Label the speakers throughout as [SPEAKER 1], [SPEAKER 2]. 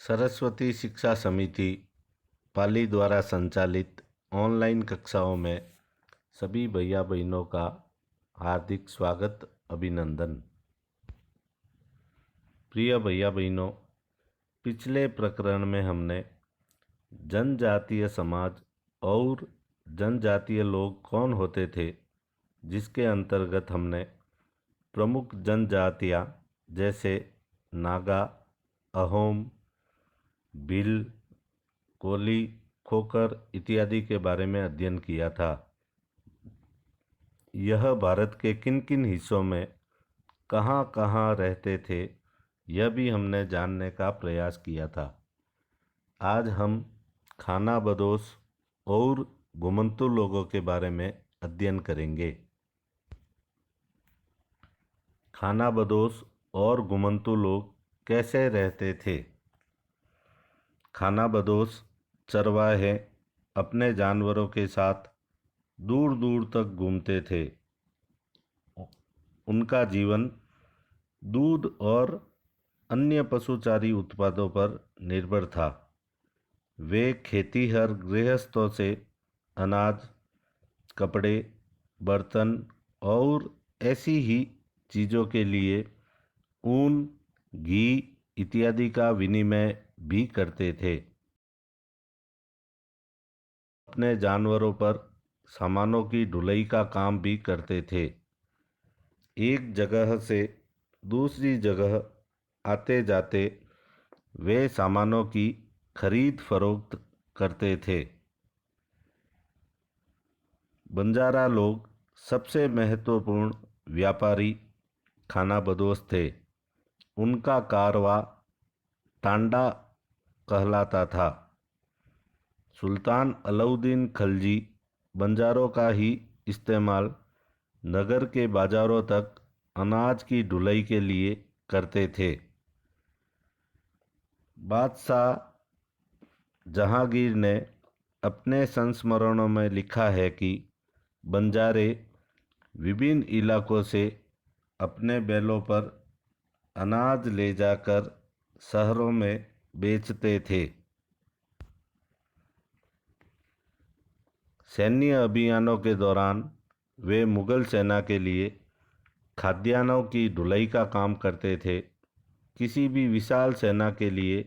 [SPEAKER 1] सरस्वती शिक्षा समिति पाली द्वारा संचालित ऑनलाइन कक्षाओं में सभी भैया बहनों का हार्दिक स्वागत अभिनंदन। प्रिय भैया बहनों, पिछले प्रकरण में हमने जनजातीय समाज और जनजातीय लोग कौन होते थे, जिसके अंतर्गत हमने प्रमुख जनजातियाँ जैसे नागा, अहोम, भील, कोली, खोकर इत्यादि के बारे में अध्ययन किया था। यह भारत के किन किन हिस्सों में कहाँ कहाँ रहते थे, यह भी हमने जानने का प्रयास किया था। आज हम खाना बदोश और घुमंतू लोगों के बारे में अध्ययन करेंगे। खाना बदोश और घुमंतू लोग कैसे रहते थे। खाना बदोश चरवाहे अपने जानवरों के साथ दूर दूर तक घूमते थे। उनका जीवन दूध और अन्य पशुचारी उत्पादों पर निर्भर था। वे खेतीहर गृहस्थों से अनाज, कपड़े, बर्तन और ऐसी ही चीज़ों के लिए ऊन, घी इत्यादि का विनिमय भी करते थे। अपने जानवरों पर सामानों की ढुलाई का काम भी करते थे। एक जगह से दूसरी जगह आते जाते वे सामानों की खरीद फरोख्त करते थे। बंजारा लोग सबसे महत्वपूर्ण व्यापारी खाना बदोश थे। उनका कारवा टांडा कहलाता था। सुल्तान अलाउद्दीन खिलजी बंजारों का ही इस्तेमाल नगर के बाजारों तक अनाज की ढुलाई के लिए करते थे। बादशाह जहांगीर ने अपने संस्मरणों में लिखा है कि बंजारे विभिन्न इलाकों से अपने बैलों पर अनाज ले जाकर शहरों में बेचते थे। सैन्य अभियानों के दौरान वे मुगल सेना के लिए खाद्यान्नों की ढुलाई का काम करते थे। किसी भी विशाल सेना के लिए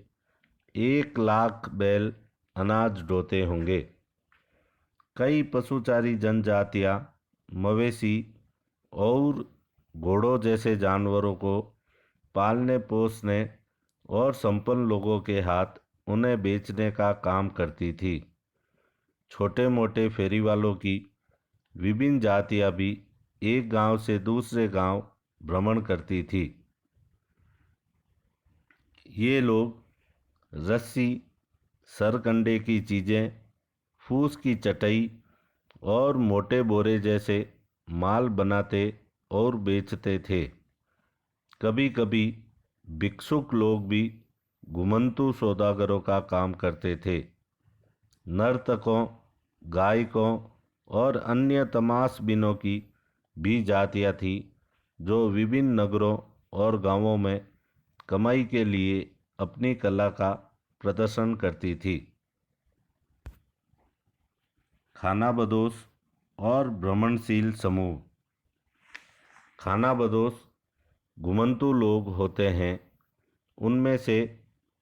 [SPEAKER 1] 1 लाख बैल अनाज ढोते होंगे। कई पशुचारी जनजातियाँ मवेशी और घोड़ों जैसे जानवरों को पालने पोसने और संपन्न लोगों के हाथ उन्हें बेचने का काम करती थी। छोटे मोटे फेरी वालों की विभिन्न जातियाँ भी एक गांव से दूसरे गांव भ्रमण करती थी। ये लोग रस्सी, सरकंडे की चीज़ें, फूस की चटाई और मोटे बोरे जैसे माल बनाते और बेचते थे। कभी कभी भिक्षुक लोग भी घुमंतू सौदागरों का काम करते थे। नर्तकों, गायकों और अन्य तमाशबीनों की भी जातियाँ थी, जो विभिन्न नगरों और गांवों में कमाई के लिए अपनी कला का प्रदर्शन करती थी। खाना बदोश और भ्रमणशील समूह। खाना बदोश घुमंतू लोग होते हैं। उनमें से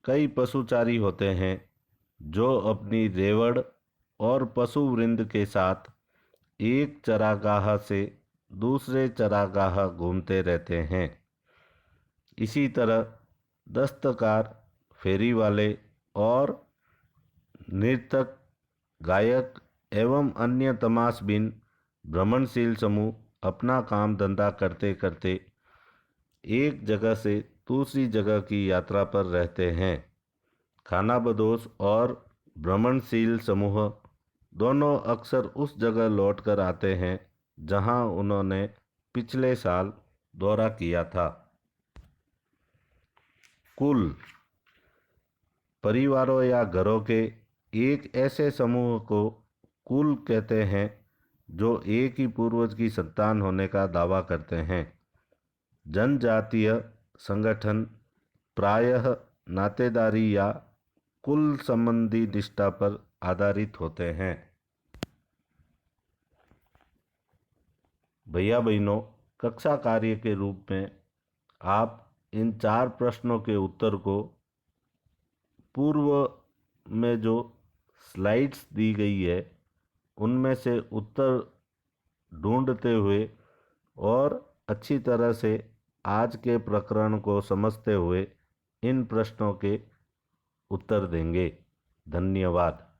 [SPEAKER 1] कई पशुचारी होते हैं जो अपनी रेवड़ और पशु वृंद के साथ एक चरागाह से दूसरे चरागाह घूमते रहते हैं। इसी तरह दस्तकार, फेरी वाले और नर्तक, गायक एवं अन्य तमाशबीन भ्रमणशील समूह अपना काम धंधा करते करते एक जगह से दूसरी जगह की यात्रा पर रहते हैं। खाना बदोश और भ्रमणशील समूह दोनों अक्सर उस जगह लौट कर आते हैं जहां उन्होंने पिछले साल दौरा किया था। कुल परिवारों या घरों के एक ऐसे समूह को कुल कहते हैं जो एक ही पूर्वज की संतान होने का दावा करते हैं। जनजातीय संगठन प्रायः नातेदारी या कुल संबंधी निष्ठा पर आधारित होते हैं। भैया बहनों, कक्षा कार्य के रूप में आप इन 4 प्रश्नों के उत्तर को पूर्व में जो स्लाइड्स दी गई है उनमें से उत्तर ढूंढते हुए और अच्छी तरह से आज के प्रकरण को समझते हुए इन प्रश्नों के उत्तर देंगे। धन्यवाद।